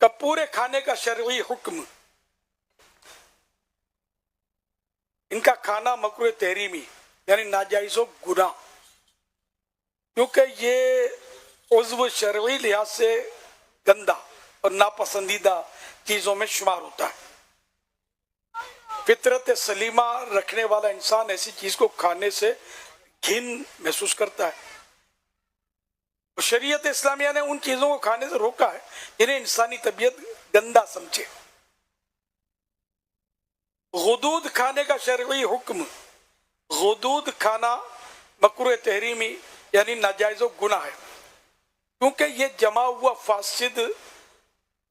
का पूरे खाने का शरई हुक्म, इनका खाना मकरूह तहरीमी यानी नाजायज़ो गुनाह, क्योंकि ये उज़्व शरई लिहाज से गंदा और नापसंदीदा चीजों में शुमार होता है। फितरत सलीमा रखने वाला इंसान ऐसी चीज को खाने से घिन महसूस करता है। तो शरीयत इस्लामिया ने उन चीजों को खाने से रोका है जिन्हें इंसानी तबीयत गंदा समझे। गुदूद खाने का शरई हुक्म, गुदूद खाना मकरूह तहरीमी यानी नाजायज़ गुनाह है, क्योंकि ये जमा हुआ फासिद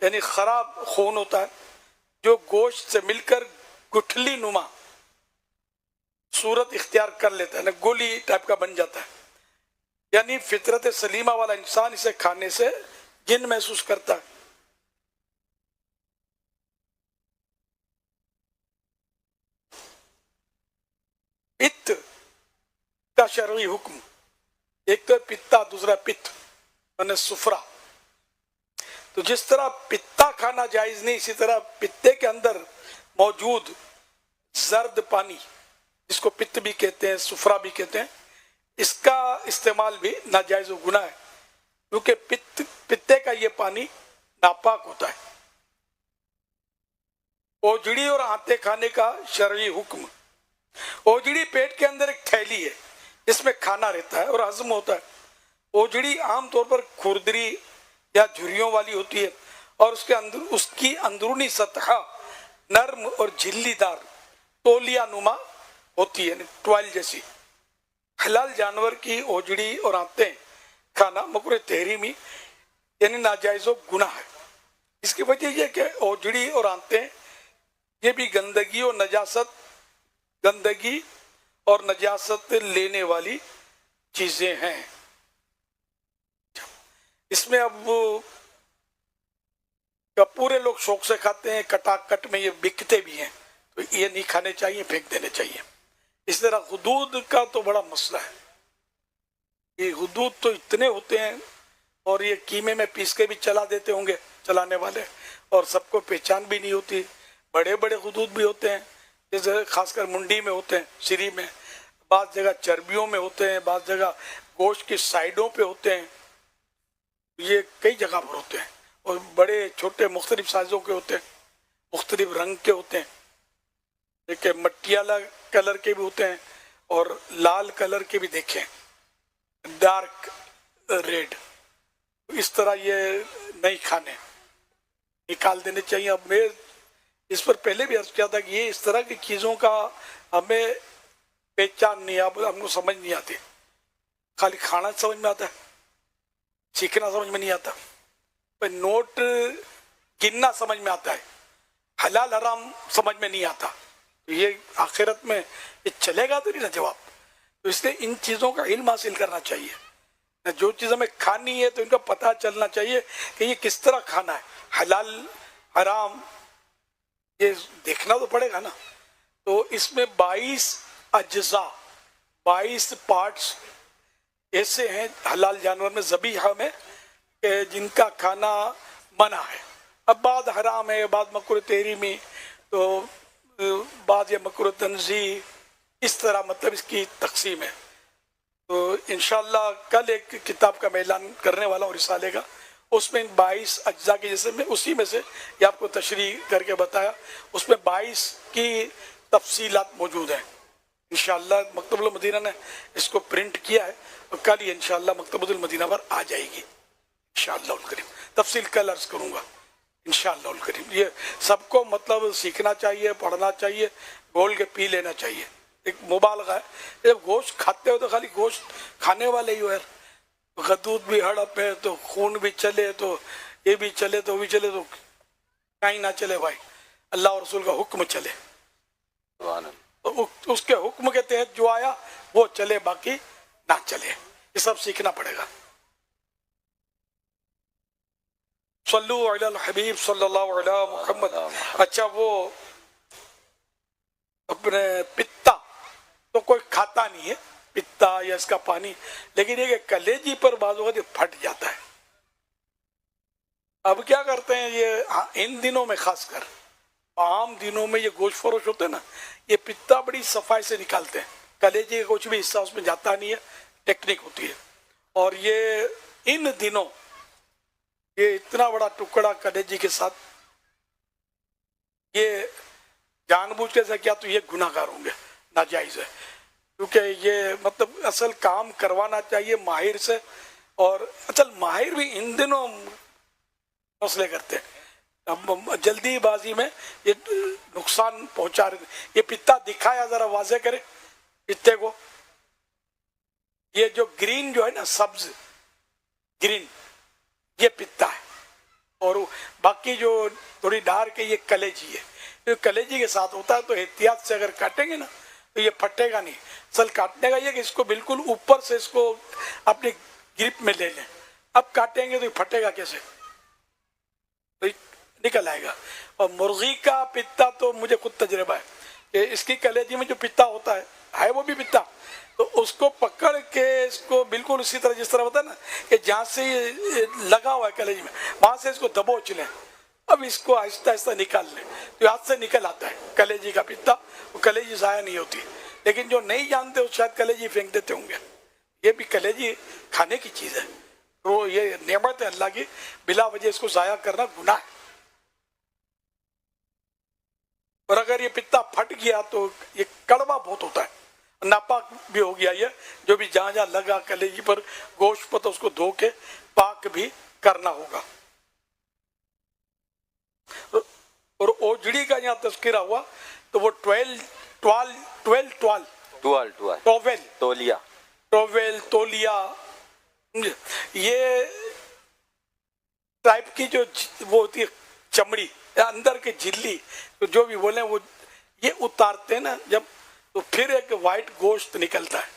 यानी खराब खून होता है जो गोश्त से मिलकर गुठली नुमा सूरत इख्तियार कर लेता है ना, गोली टाइप का बन जाता है। यानी फितरत सलीमा वाला इंसान इसे खाने से घिन महसूस करता है। पित्त का शरई हुक्म, एक तो पित्ता, दूसरा पित्त यानी सुफरा। तो जिस तरह पित्ता खाना जायज नहीं, इसी तरह पित्ते के अंदर मौजूद जर्द पानी, जिसको पित्त भी कहते हैं, सुफरा भी कहते हैं, इसका इस्तेमाल भी नाजायज गुनाह है, क्योंकि पित्ते का ये पानी नापाक होता है। ओजड़ी और आंते खाने का शरई हुक्म, ओजड़ी पेट के अंदर एक थैली है जिसमें खाना रहता है और हजम होता है। ओजड़ी आमतौर पर खुरदरी या झुर्रियों वाली होती है और उसकी अंदरूनी सतह नर्म और झिल्लीदार तौलिया नुमा होती है, टॉयल जैसी। हलाल जानवर की ओजड़ी और आंतें खाना मकरूह तहरीमी यानी नाजायज़ो गुनाह है। इसकी वजह यह कि ओजड़ी और आंतें ये भी गंदगी और नजासत लेने वाली चीजें हैं। इसमें अब पूरे लोग शौक से खाते हैं, कटाकट में ये बिकते भी हैं, तो ये नहीं खाने चाहिए, फेंक देने चाहिए। इस तरह हुदूद का तो बड़ा मसला है। ये हुदूद तो इतने होते हैं और ये कीमे में पीस के भी चला देते होंगे चलाने वाले, और सबको पहचान भी नहीं होती। बड़े बड़े हुदूद भी होते हैं, जैसे खासकर मुंडी में होते हैं, सिरी में, बाज़ जगह चर्बियों में होते हैं, बाज़ जगह गोश्त की साइडों पे होते हैं। ये कई जगह पर होते हैं और बड़े छोटे मुख्तलिफ साइजों के होते हैं, मुख्तलिफ रंग के होते हैं। देखिए मटियाला कलर के भी होते हैं और लाल कलर के भी देखें, डार्क रेड। इस तरह ये नहीं खाने, निकाल देने चाहिए। अब मैं इस पर पहले भी अर्ज किया था कि ये इस तरह की चीज़ों का हमें पहचान नहीं, अब हमको समझ नहीं आती। खाली खाना समझ में आता है, सीखना समझ में नहीं आता। पर नोट गिनना समझ में आता है, हलाल हराम समझ में नहीं आता। तो ये आखिरत में ये चलेगा तो नहीं ना जवाब। तो इसलिए इन चीज़ों का इल्म हासिल करना चाहिए। जो चीज़ हमें खानी है तो इनका पता चलना चाहिए कि ये किस तरह खाना है, हलाल हराम ये देखना तो पड़ेगा ना। तो इसमें 22 अज्जा, 22 पार्ट्स ऐसे हैं हलाल जानवर में, ज़बीहा में, जिनका खाना मना है। अब बाद हराम है, बाद मकरूह तहरीमी, तो बाद ये मकरूह तंज़ीह, इस तरह मतलब इसकी तकसीम है। तो इंशाअल्लाह कल एक किताब का मैं ऐलान करने वाला हूँ रिसाले का, उसमें 22 अज्जा के, जैसे मैं उसी में से ये आपको तशरीह करके बताया, उसमें 22 की तफसीलात मौजूद हैं। इंशाअल्लाह मकतबुल मदीना ने इसको प्रिंट किया है और कल ही इंशाअल्लाह मकतबुल मदीना पर आ जाएगी इंशाअल्लाह करीम। तफसील कल अर्ज करूँगा इंशाअल्लाह करीम। ये सबको मतलब सीखना चाहिए, पढ़ना चाहिए, बोल के पी लेना चाहिए। एक मुबालगा है, जब गोश्त खाते हो तो खाली गोश्त खाने वाले ही हो यार। गदूद भी हड़प है तो खून भी चले, तो ये भी चले तो भी चले, तो कहीं ना चले भाई, अल्लाह और रसूल का हुक्म चले। तो उसके हुक्म के तहत जो आया वो चले, बाकी ना चले। ये सब सीखना पड़ेगा। सल्लु अलल हबीब सल्लल्लाहु अलैहि मुहम्मद। अच्छा, वो अपने पित्ता तो कोई खाता नहीं है, पित्ता या इसका पानी, लेकिन ये कलेजी पर बाज़ वक़्त फट जाता है। अब क्या करते हैं ये, इन दिनों में खासकर, आम दिनों में ये गोश्त फरोश होते हैं ना, ये पित्ता बड़ी सफाई से निकालते हैं, कलेजे का कुछ भी हिस्सा उसमें जाता नहीं है, टेक्निक होती है। और ये इन दिनों ये इतना बड़ा टुकड़ा कलेजी के साथ ये जानबूझ के से किया तो ये गुनाहगार होंगे, नाजायज है। क्योंकि ये मतलब असल काम करवाना चाहिए माहिर से, और असल माहिर भी इन दिनों मसले करते हैं, अब जल्दीबाजी में ये नुकसान पहुंचा रहे। ये पित्ता दिखाया, जरा वाजे करे पित्ते को, ये जो ग्रीन जो है ना, सब्ज ग्रीन, ये पित्ता है, और बाकी जो थोड़ी डार्क है ये कलेजी है। तो कलेजी के साथ होता है, तो एहतियात से अगर काटेंगे ना तो ये फटेगा नहीं। असल काटने का ये कि इसको बिल्कुल ऊपर से इसको अपनी ग्रिप में ले लें, अब काटेंगे तो ये फटेगा कैसे, तो निकल आएगा। और मुर्गी का पित्ता तो मुझे खुद तजुर्बा है कि इसकी कलेजी में जो पित्ता होता है वो भी पित्ता, तो उसको पकड़ के इसको बिल्कुल उसी तरह जिस तरह होता है ना कि जहाँ से ये लगा हुआ है कलेजी में, वहां से इसको दबोच लें, अब इसको आहिस्ता आहिस्ता निकाल लें, तो हाथ से निकल आता है कलेजी का पित्ता। वो कलेजी ज़ाया नहीं होती, लेकिन जो नहीं जानते वो शायद कलेजी फेंक देते होंगे। ये भी कलेजी खाने की चीज़ है, तो ये नेमत है अल्लाह की, बिला वजह इसको ज़ाया करना गुनाह है। और अगर ये पित्ता फट गया तो ये कड़वा बहुत होता है, नापाक भी हो गया ये, जो भी जहाँ जहाँ लगा कलेजी पर गोश्त पर, तो उसको धो के पाक भी करना होगा। और ओजड़ी का यहाँ तस्करा हुआ तो वो टोवेल तोलिया ये टाइप की जो वो होती है चमड़ी या अंदर की झिल्ली, तो जो भी बोले वो ये उतारते हैं ना जब, तो फिर एक वाइट गोश्त निकलता है।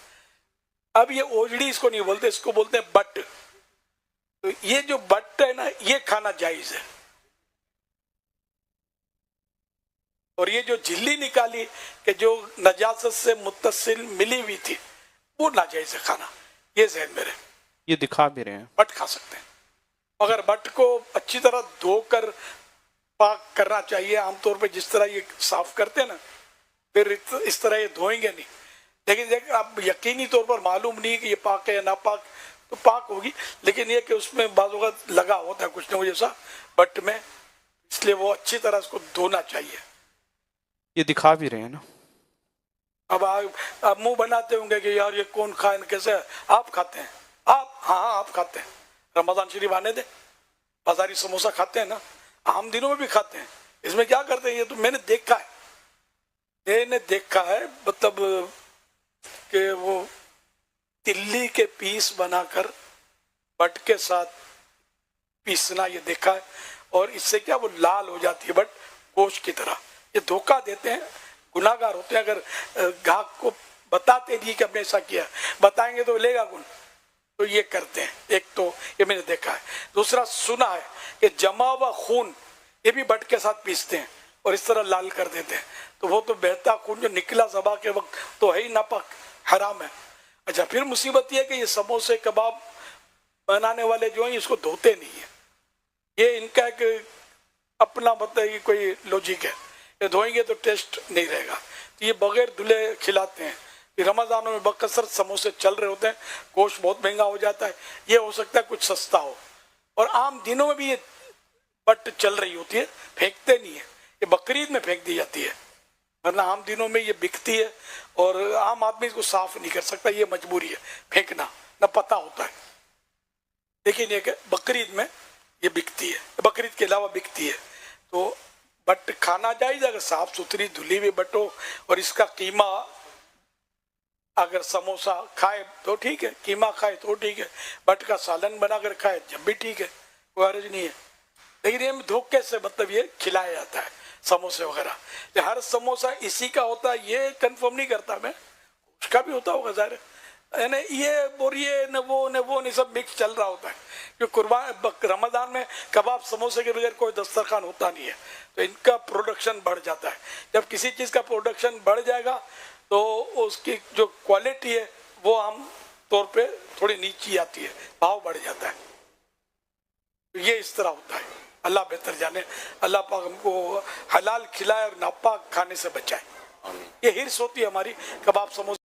अब ये ओजड़ी इसको नहीं बोलते, इसको बोलते हैं बट। तो ये जो बट है ना, ये खाना जायज है। और ये जो झिल्ली निकाली कि जो नजासत से मुत्तसिल मिली हुई थी, वो नाजायज है खाना, ये ज़हन में रहे। ये दिखा भी रहे हैं, बट खा सकते हैं, मगर बट को अच्छी तरह धोकर पाक करना चाहिए। आमतौर पे जिस तरह ये साफ करते हैं ना, फिर इस तरह ये धोएंगे नहीं। लेकिन देख आप यकीनी तौर पर मालूम नहीं कि ये पाक है या ना पाक, तो पाक होगी, लेकिन ये कि उसमें बाज़ वक़्त लगा होता है कुछ न कुछ ऐसा बट में, इसलिए वो अच्छी तरह इसको धोना चाहिए। ये दिखा भी रहे हैं ना। अब आप मुंह बनाते होंगे कि यार ये कौन खाए, कैसे आप खाते हैं? आप हाँ आप खाते हैं, रमजान शरीफ आने दे, बाजारी समोसा खाते हैं ना, आम दिनों में भी खाते हैं। इसमें क्या करते हैं, ये तो मैंने देखा है, मतलब कि वो तिल्ली के पीस बनाकर बट के साथ पीसना, ये देखा है। और इससे क्या वो लाल हो जाती है बट गोश्त की तरह। ये धोखा देते हैं, गुनाहगार होते हैं। अगर ग्राहक को बताते नहीं कि हमने ऐसा किया, बताएंगे तो लेगा गुण, तो ये करते हैं। एक तो ये मैंने देखा है। दूसरा सुना है कि जमा हुआ खून ये भी बट के साथ पीसते हैं और इस तरह लाल कर देते हैं, तो वो तो बहता खून जो निकला ज़बा के वक्त तो है ही नापाक, हराम है। अच्छा, फिर मुसीबत ये है कि ये समोसे कबाब बनाने वाले जो हैं इसको धोते नहीं है। ये इनका एक अपना मतलब ये कोई लॉजिक है, ये धोएंगे तो टेस्ट नहीं रहेगा, तो ये बगैर धुले खिलाते हैं। रमज़ानों में बकसरत समोसे चल रहे होते हैं, गोश्त बहुत महंगा हो जाता है, ये हो सकता है कुछ सस्ता हो। और आम दिनों में भी ये बट चल रही होती है, फेंकते नहीं है, ये बकरीद में फेंक दी जाती है, वरना आम दिनों में ये बिकती है और आम आदमी इसको साफ नहीं कर सकता, ये मजबूरी है फेंकना, न पता होता है। लेकिन ये बकरीद में ये बिकती है, बकरीद के अलावा बिकती है। तो बट खाना जायज़ अगर साफ सुथरी धुली हुई बट हो, और इसका कीमा अगर समोसा खाए तो ठीक है, कीमा खाए तो ठीक है, बट का सालन बनाकर खाए जब भी ठीक है, कोई हर्ज नहीं है। लेकिन ये धोखे से मतलब ये खिलाया जाता है समोसे वगैरह। हर समोसा इसी का होता है ये कंफर्म नहीं करता मैं, उसका भी होता होगा ज़ाहिर है ना। ये और ये न वो नहीं सब मिक्स चल रहा होता है। जो रमज़ान में कबाब समोसे के बगैर कोई दस्तरखान होता नहीं है, तो इनका प्रोडक्शन बढ़ जाता है। जब किसी चीज़ का प्रोडक्शन बढ़ जाएगा तो उसकी जो क्वालिटी है वो आम तौर पे थोड़ी नीची आती है, भाव बढ़ जाता है। तो ये इस तरह होता है। अल्लाह बेहतर जाने, अल्लाह पाक हमको हलाल खिलाए और नापाक खाने से बचाए। ये हिर्स होती है हमारी, कबाब समोसा